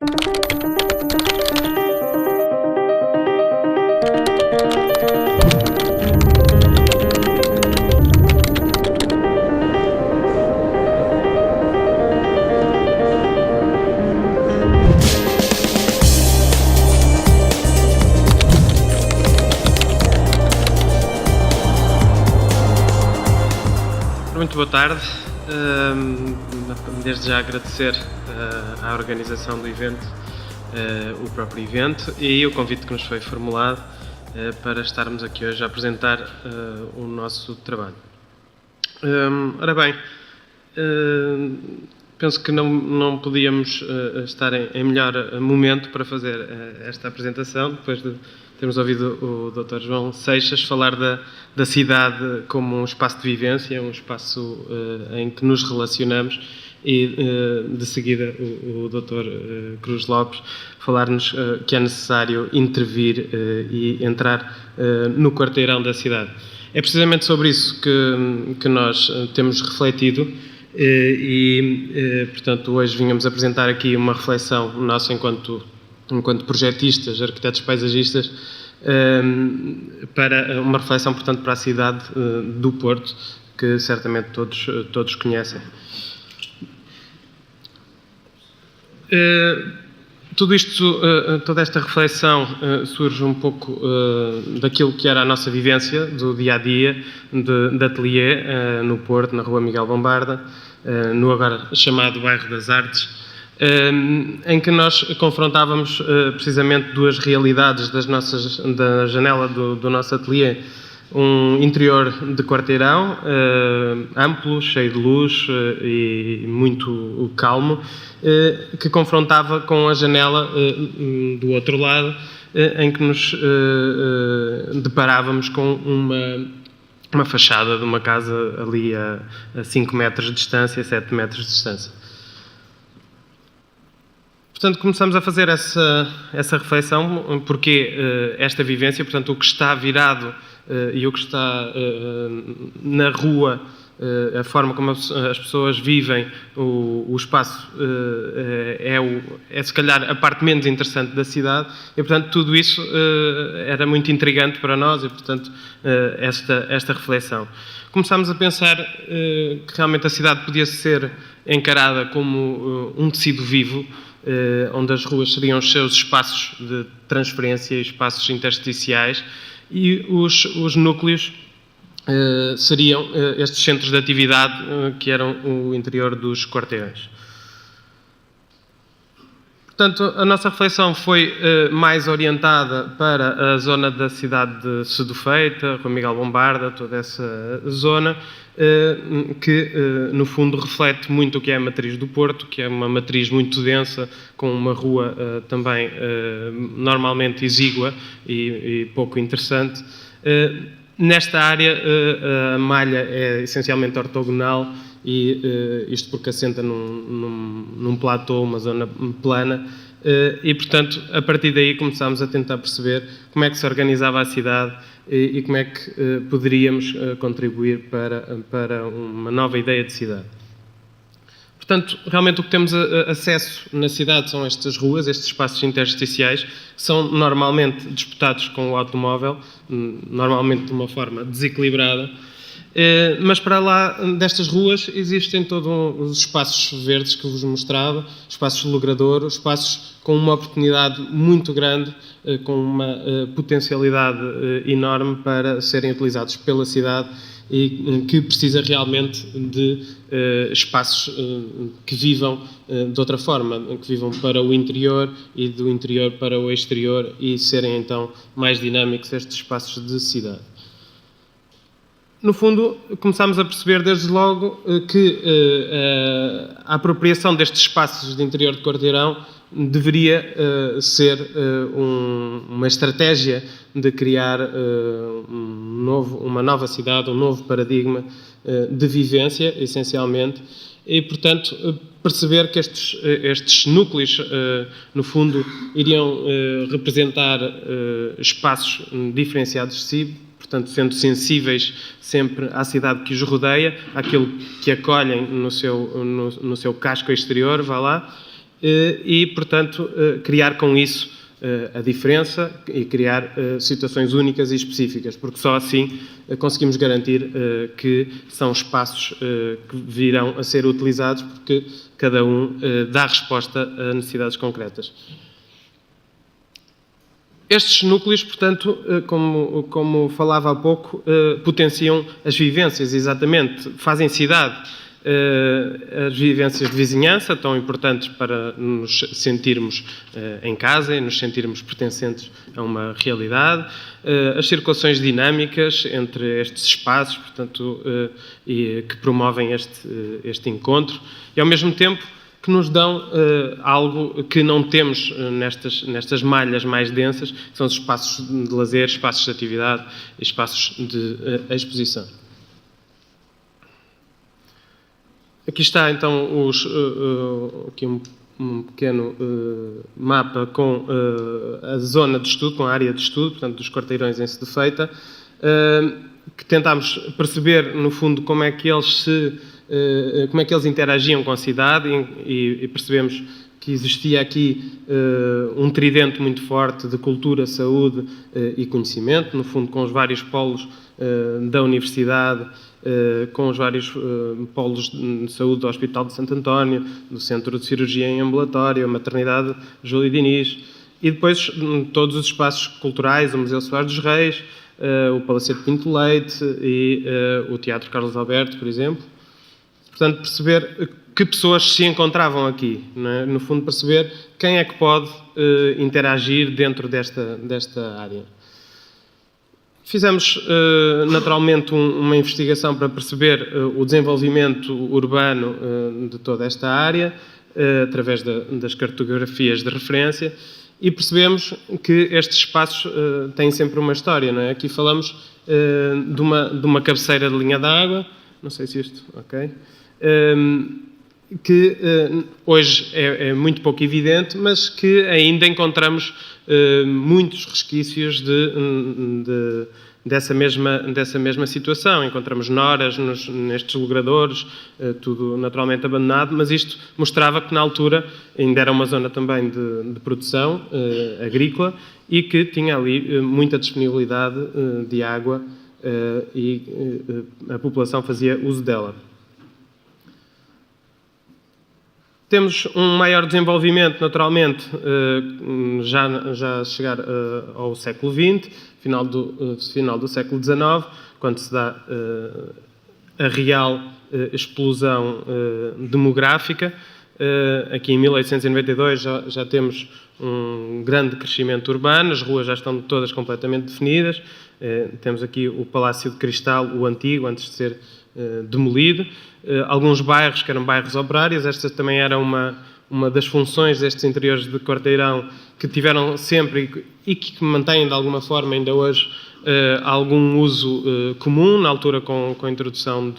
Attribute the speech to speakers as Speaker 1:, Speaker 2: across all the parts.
Speaker 1: Muito boa tarde. Desde já agradecer à organização do evento, o próprio evento e o convite que nos foi formulado para estarmos aqui hoje a apresentar o nosso trabalho. Ora bem, penso que não podíamos estar em melhor momento para fazer esta apresentação, depois de termos ouvido o Dr. João Seixas falar da cidade como um espaço de vivência, um espaço em que nos relacionamos e, de seguida, o Dr. Cruz Lopes falar-nos que é necessário intervir e entrar no quarteirão da cidade. É precisamente sobre isso que nós temos refletido e, portanto, hoje vínhamos apresentar aqui uma reflexão nossa enquanto projetistas, arquitetos paisagistas, para uma reflexão, portanto, para a cidade do Porto, que certamente todos conhecem. Tudo isto, toda esta reflexão surge um pouco daquilo que era a nossa vivência do dia-a-dia de ateliê no Porto, na Rua Miguel Bombarda, no agora chamado Bairro das Artes, em que nós confrontávamos precisamente duas realidades da janela do nosso ateliê. Um interior de quarteirão, amplo, cheio de luz e muito calmo, que confrontava com a janela do outro lado, em que nos deparávamos com uma fachada de uma casa ali a 5 metros de distância, 7 metros de distância. Portanto, começamos a fazer essa reflexão, porque esta vivência, portanto, o que está virado e o que está na rua, a forma como as pessoas vivem o espaço, é se calhar a parte menos interessante da cidade e, portanto, tudo isso era muito intrigante para nós e, portanto, esta reflexão. Começámos a pensar que realmente a cidade podia ser encarada como um tecido vivo, onde as ruas seriam os seus espaços de transferência e espaços intersticiais e os núcleos seriam estes centros de atividade que eram o interior dos quarteirões. Portanto, a nossa reflexão foi mais orientada para a zona da cidade de Sedufeita, Rua Miguel Bombarda, toda essa zona, que no fundo reflete muito o que é a matriz do Porto, que é uma matriz muito densa, com uma rua também normalmente exígua e pouco interessante. Nesta área a malha é essencialmente ortogonal e isto porque assenta num platô, uma zona plana, e portanto a partir daí começámos a tentar perceber como é que se organizava a cidade e como é que poderíamos contribuir para uma nova ideia de cidade. Portanto, realmente o que temos acesso na cidade são estas ruas, estes espaços intersticiais, que são normalmente disputados com o automóvel, normalmente de uma forma desequilibrada, mas para lá destas ruas existem todos os espaços verdes que vos mostrava, espaços de logradouro, espaços com uma oportunidade muito grande, com uma potencialidade enorme para serem utilizados pela cidade e que precisa realmente de espaços que vivam de outra forma, que vivam para o interior e do interior para o exterior e serem então mais dinâmicos estes espaços de cidade. No fundo, começámos a perceber desde logo que a apropriação destes espaços de interior de quarteirão deveria ser uma estratégia de criar uma nova cidade, um novo paradigma de vivência, essencialmente, e, portanto, perceber que estes núcleos, no fundo, iriam representar espaços diferenciados de si, portanto, sendo sensíveis sempre à cidade que os rodeia, àquilo que acolhem no seu casco exterior, vá lá, e, portanto, criar com isso a diferença e criar situações únicas e específicas, porque só assim conseguimos garantir que são espaços que virão a ser utilizados, porque cada um dá resposta a necessidades concretas. Estes núcleos, portanto, como falava há pouco, potenciam as vivências, exatamente, fazem cidade. As vivências de vizinhança, tão importantes para nos sentirmos em casa e nos sentirmos pertencentes a uma realidade, as circulações dinâmicas entre estes espaços, portanto, e que promovem este encontro, e ao mesmo tempo que nos dão algo que não temos nestas malhas mais densas, que são os espaços de lazer, espaços de atividade e espaços de exposição. Aqui está, então, aqui um pequeno mapa com a zona de estudo, com a área de estudo, portanto, dos quarteirões em Sedufeita, que tentámos perceber, no fundo, como é que eles interagiam com a cidade e percebemos que existia aqui um tridente muito forte de cultura, saúde e conhecimento, no fundo, com os vários polos da universidade, com os vários polos de saúde do Hospital de Santo António, do Centro de Cirurgia em Ambulatório, a Maternidade Júlio Diniz, e depois todos os espaços culturais, o Museu Soares dos Reis, o Palacete Pinto Leite e o Teatro Carlos Alberto, por exemplo. Portanto, perceber que pessoas se encontravam aqui, não é? No fundo, perceber quem é que pode interagir dentro desta área. Fizemos, naturalmente, uma investigação para perceber o desenvolvimento urbano de toda esta área, através das cartografias de referência, e percebemos que estes espaços têm sempre uma história, não é? Aqui falamos de uma cabeceira de linha d'água, não sei se isto, ok, que hoje é muito pouco evidente, mas que ainda encontramos muitos resquícios dessa mesma situação. Encontramos noras nestes logradouros, tudo naturalmente abandonado, mas isto mostrava que na altura ainda era uma zona também de produção agrícola e que tinha ali muita disponibilidade de água e a população fazia uso dela. Temos um maior desenvolvimento, naturalmente, já a chegar ao século XX, final do século XIX, quando se dá a real explosão demográfica. Aqui em 1892 já temos um grande crescimento urbano, as ruas já estão todas completamente definidas. Temos aqui o Palácio de Cristal, o antigo, antes de ser demolido. Alguns bairros que eram bairros operários, esta também era uma das funções destes interiores de quarteirão que tiveram sempre e que mantêm de alguma forma ainda hoje algum uso comum, na altura com a introdução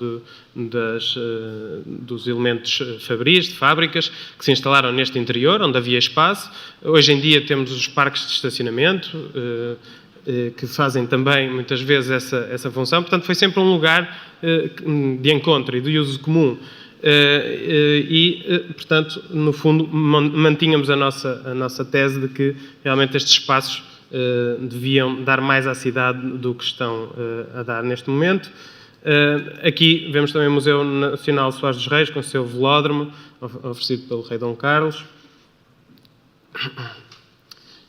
Speaker 1: dos elementos fabris, de fábricas, que se instalaram neste interior, onde havia espaço. Hoje em dia temos os parques de estacionamento, que fazem também, muitas vezes, essa função. Portanto, foi sempre um lugar de encontro e de uso comum. Portanto, no fundo, mantínhamos a nossa tese de que, realmente, estes espaços deviam dar mais à cidade do que estão a dar neste momento. Aqui vemos também o Museu Nacional Soares dos Reis, com o seu velódromo, oferecido pelo rei Dom Carlos.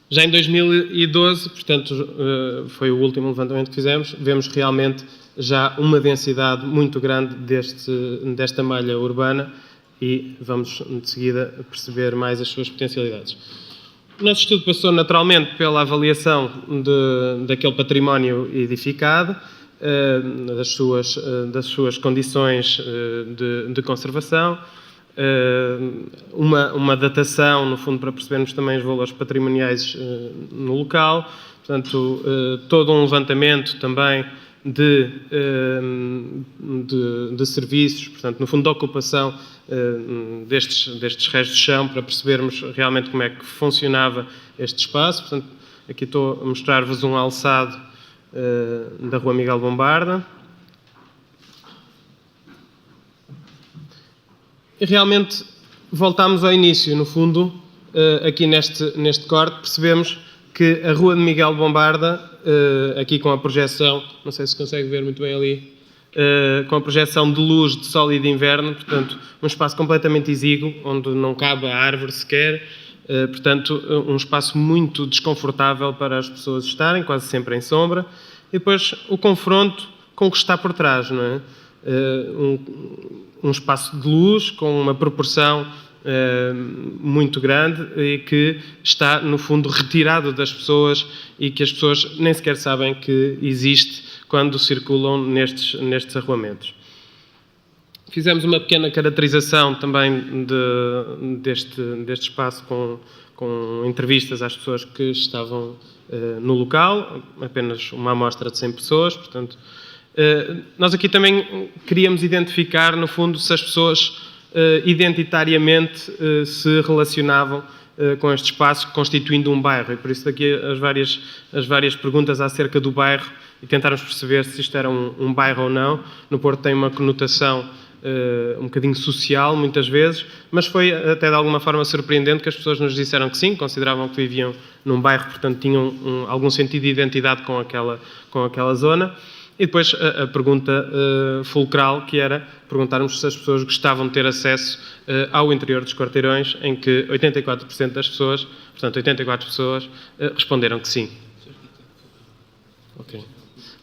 Speaker 1: Já em 2012, portanto, foi o último levantamento que fizemos, vemos realmente já uma densidade muito grande desta malha urbana e vamos, de seguida, perceber mais as suas potencialidades. O nosso estudo passou, naturalmente, pela avaliação daquele património edificado, das suas condições de conservação, uma datação, no fundo, para percebermos também os valores patrimoniais no local, portanto, todo um levantamento também de serviços, portanto, no fundo, da ocupação destes restos de chão, para percebermos realmente como é que funcionava este espaço. Portanto, aqui estou a mostrar-vos um alçado da Rua Miguel Bombarda. E realmente voltámos ao início, no fundo, aqui neste corte, percebemos que a Rua de Miguel Bombarda, aqui com a projeção, não sei se consegue ver muito bem ali, com a projeção de luz de sol e de inverno, portanto, um espaço completamente exíguo, onde não cabe a árvore sequer, portanto, um espaço muito desconfortável para as pessoas estarem, quase sempre em sombra, e depois o confronto com o que está por trás, não é? Um espaço de luz com uma proporção muito grande e que está, no fundo, retirado das pessoas e que as pessoas nem sequer sabem que existe quando circulam nestes arruamentos. Fizemos uma pequena caracterização também deste espaço com entrevistas às pessoas que estavam no local, apenas uma amostra de 100 pessoas, portanto, nós aqui também queríamos identificar, no fundo, se as pessoas identitariamente se relacionavam com este espaço, constituindo um bairro. E por isso daqui as várias perguntas acerca do bairro e tentarmos perceber se isto era um bairro ou não. No Porto tem uma conotação um bocadinho social, muitas vezes, mas foi até de alguma forma surpreendente que as pessoas nos disseram que sim, consideravam que viviam num bairro, portanto tinham algum sentido de identidade com aquela zona. E depois a pergunta fulcral, que era perguntarmos se as pessoas gostavam de ter acesso ao interior dos quarteirões, em que 84% das pessoas, portanto 84 pessoas, responderam que sim. Okay.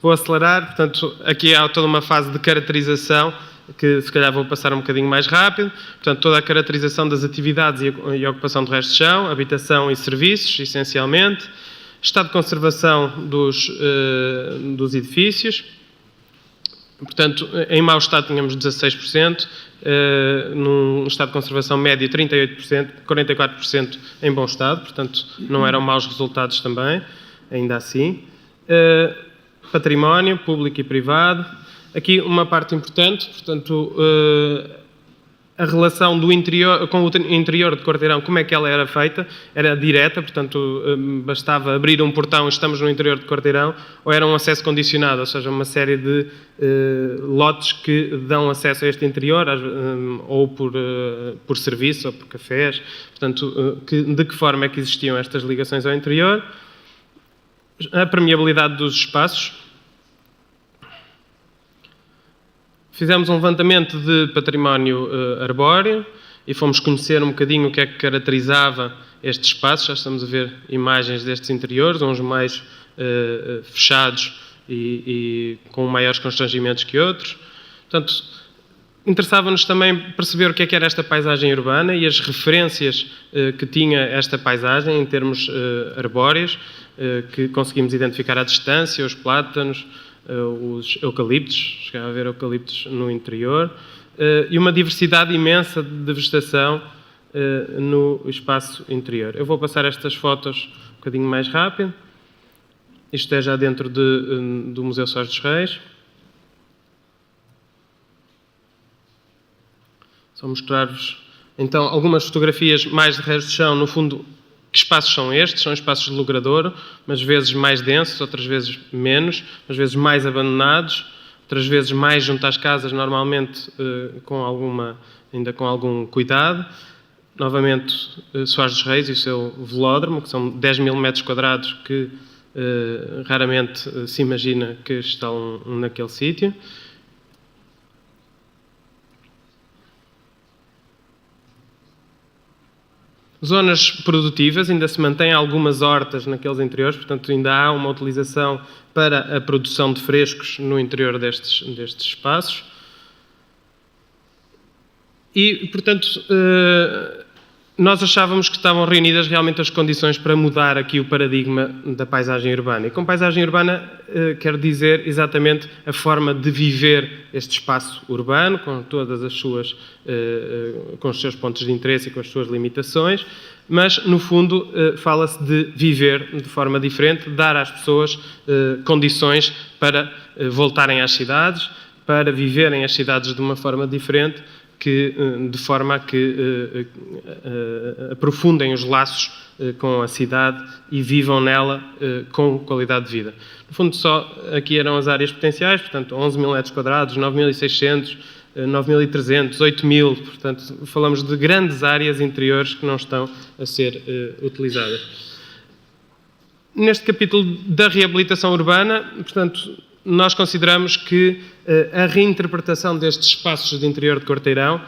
Speaker 1: Vou acelerar, portanto aqui há toda uma fase de caracterização, que se calhar vou passar um bocadinho mais rápido. Portanto, toda a caracterização das atividades e a ocupação do resto de chão, habitação e serviços, essencialmente. Estado de conservação dos edifícios. Portanto, em mau estado tínhamos 16%, num estado de conservação médio 38%, 44% em bom estado, portanto, não eram maus resultados também, ainda assim. Património, público e privado. Aqui uma parte importante, portanto, a relação do interior, com o interior de quarteirão, como é que ela era feita? Era direta, portanto, bastava abrir um portão e estamos no interior de quarteirão, ou era um acesso condicionado, ou seja, uma série de lotes que dão acesso a este interior, ou por serviço, ou por cafés, portanto, de que forma é que existiam estas ligações ao interior? A permeabilidade dos espaços. Fizemos um levantamento de património arbóreo e fomos conhecer um bocadinho o que é que caracterizava estes espaços. Já estamos a ver imagens destes interiores, uns mais fechados e com maiores constrangimentos que outros. Portanto, interessava-nos também perceber o que é que era esta paisagem urbana e as referências que tinha esta paisagem em termos arbóreos, que conseguimos identificar à distância, os plátanos, os eucaliptos, chegava a haver eucaliptos no interior, e uma diversidade imensa de vegetação no espaço interior. Eu vou passar estas fotos um bocadinho mais rápido. Isto é já dentro do Museu Sós dos Reis. Só mostrar-vos, então, algumas fotografias mais de resto de chão, no fundo. Que espaços são estes? São espaços de logradouro, umas vezes mais densos, outras vezes menos, umas vezes mais abandonados, outras vezes mais junto às casas, normalmente ainda com algum cuidado. Novamente, Soares dos Reis e o seu velódromo, que são 10 mil metros quadrados, que raramente se imagina que estão naquele sítio. Zonas produtivas, ainda se mantêm algumas hortas naqueles interiores, portanto ainda há uma utilização para a produção de frescos no interior destes espaços. E, portanto, nós achávamos que estavam reunidas realmente as condições para mudar aqui o paradigma da paisagem urbana. E com paisagem urbana quero dizer exatamente a forma de viver este espaço urbano, com todas as suas, com os seus pontos de interesse e com as suas limitações, mas no fundo fala-se de viver de forma diferente, dar às pessoas condições para voltarem às cidades, para viverem as cidades de uma forma diferente, de forma a que aprofundem os laços com a cidade e vivam nela com qualidade de vida. No fundo, só aqui eram as áreas potenciais, portanto, 11 mil metros quadrados, 9.600 9.300, 8.000, portanto, falamos de grandes áreas interiores que não estão a ser utilizadas. Neste capítulo da reabilitação urbana, portanto, nós consideramos que a reinterpretação destes espaços de interior de quarteirão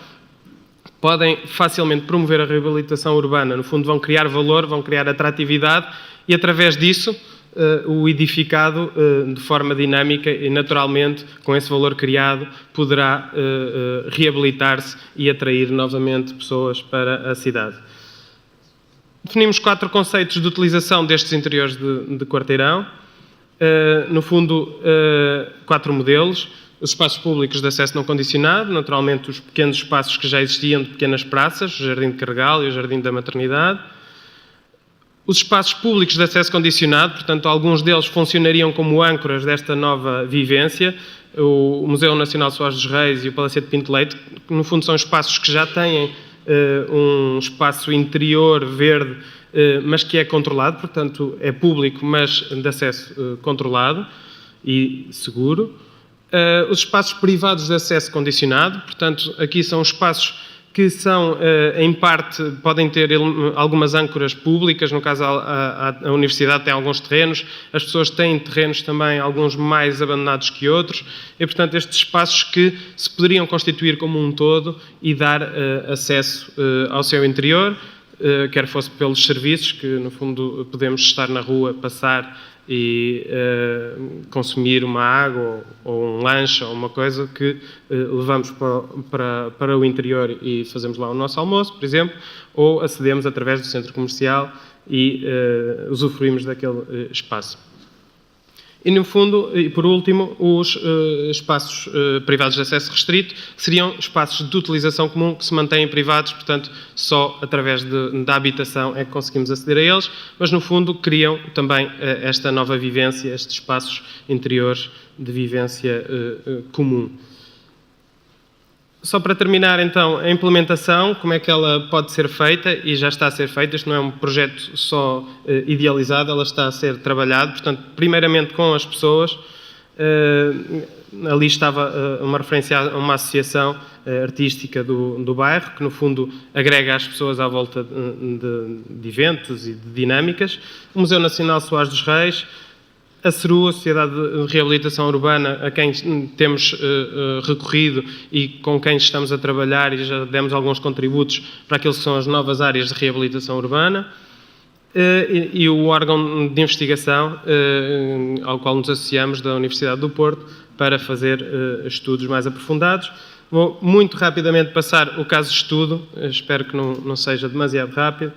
Speaker 1: podem facilmente promover a reabilitação urbana. No fundo, vão criar valor, vão criar atratividade e, através disso, o edificado, de forma dinâmica e naturalmente, com esse valor criado, poderá reabilitar-se e atrair novamente pessoas para a cidade. Definimos 4 conceitos de utilização destes interiores de quarteirão. No fundo, 4 modelos. Os espaços públicos de acesso não condicionado, naturalmente os pequenos espaços que já existiam de pequenas praças, o Jardim de Carregal e o Jardim da Maternidade. Os espaços públicos de acesso condicionado, portanto, alguns deles funcionariam como âncoras desta nova vivência. O Museu Nacional Soares dos Reis e o Palacete Pinto Leite, que no fundo são espaços que já têm um espaço interior verde, mas que é controlado, portanto, é público, mas de acesso controlado e seguro. Os espaços privados de acesso condicionado, portanto, aqui são espaços que são, em parte, podem ter algumas âncoras públicas, no caso a universidade tem alguns terrenos, as pessoas têm terrenos também, alguns mais abandonados que outros, e portanto estes espaços que se poderiam constituir como um todo e dar acesso ao seu interior, quer fosse pelos serviços, que no fundo podemos estar na rua, passar e consumir uma água ou um lanche ou uma coisa que levamos para o interior e fazemos lá o nosso almoço, por exemplo, ou acedemos através do centro comercial e usufruímos daquele espaço. E, no fundo, e por último, os espaços privados de acesso restrito, que seriam espaços de utilização comum que se mantêm privados, portanto, só através da habitação é que conseguimos aceder a eles, mas, no fundo, criam também esta nova vivência, estes espaços interiores de vivência comum. Só para terminar, então, a implementação, como é que ela pode ser feita, e já está a ser feita, isto não é um projeto só idealizado, ela está a ser trabalhado, portanto, primeiramente com as pessoas, ali estava uma referência a uma associação artística do bairro, que no fundo agrega as pessoas à volta de eventos e de dinâmicas, o Museu Nacional Soares dos Reis, a CERU, a Sociedade de Reabilitação Urbana, a quem temos recorrido e com quem estamos a trabalhar e já demos alguns contributos para aquilo que são as novas áreas de reabilitação urbana, e o órgão de investigação ao qual nos associamos da Universidade do Porto para fazer estudos mais aprofundados. Vou muito rapidamente passar o caso de estudo, espero que não seja demasiado rápido.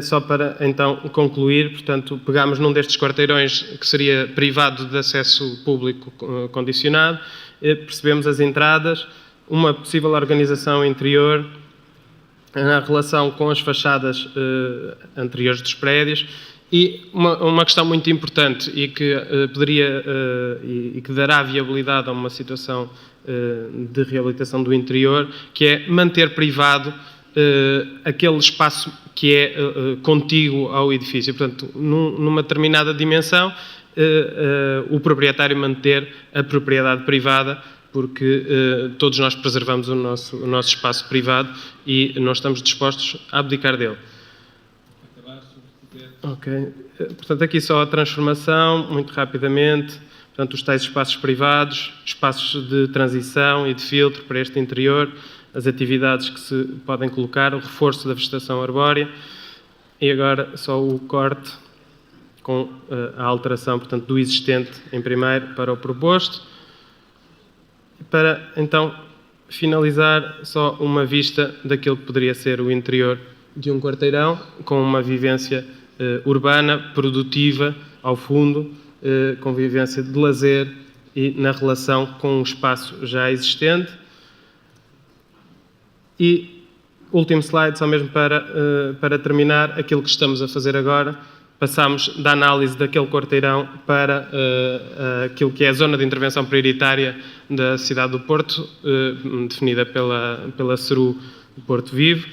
Speaker 1: Só para, então, concluir, portanto, pegámos num destes quarteirões que seria privado de acesso público condicionado, percebemos as entradas, uma possível organização interior, a relação com as fachadas anteriores dos prédios e uma questão muito importante e que poderia e que dará viabilidade a uma situação de reabilitação do interior, que é manter privado aquele espaço que é contíguo ao edifício. Portanto, numa determinada dimensão, o proprietário manter a propriedade privada, porque todos nós preservamos o nosso espaço privado e não estamos dispostos a abdicar dele. Ok. Portanto, aqui só a transformação, muito rapidamente. Portanto, os tais espaços privados, espaços de transição e de filtro para este interior, as atividades que se podem colocar, o reforço da vegetação arbórea e agora só o corte com a alteração, portanto, do existente em primeiro para o proposto. Para, então, finalizar, só uma vista daquilo que poderia ser o interior de um quarteirão, com uma vivência urbana, produtiva, ao fundo, com vivência de lazer e na relação com o espaço já existente. E, último slide, só mesmo para terminar, aquilo que estamos a fazer agora, passamos da análise daquele quarteirão para aquilo que é a zona de intervenção prioritária da cidade do Porto, definida pela CERU Porto Vivo,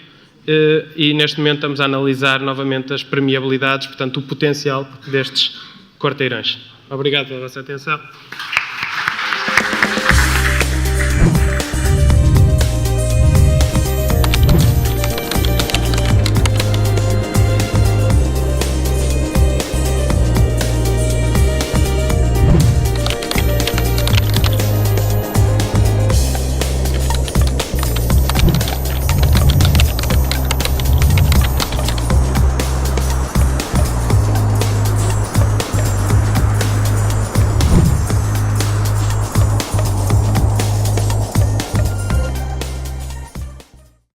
Speaker 1: e neste momento estamos a analisar novamente as permeabilidades, portanto o potencial destes quarteirões. Obrigado pela vossa atenção.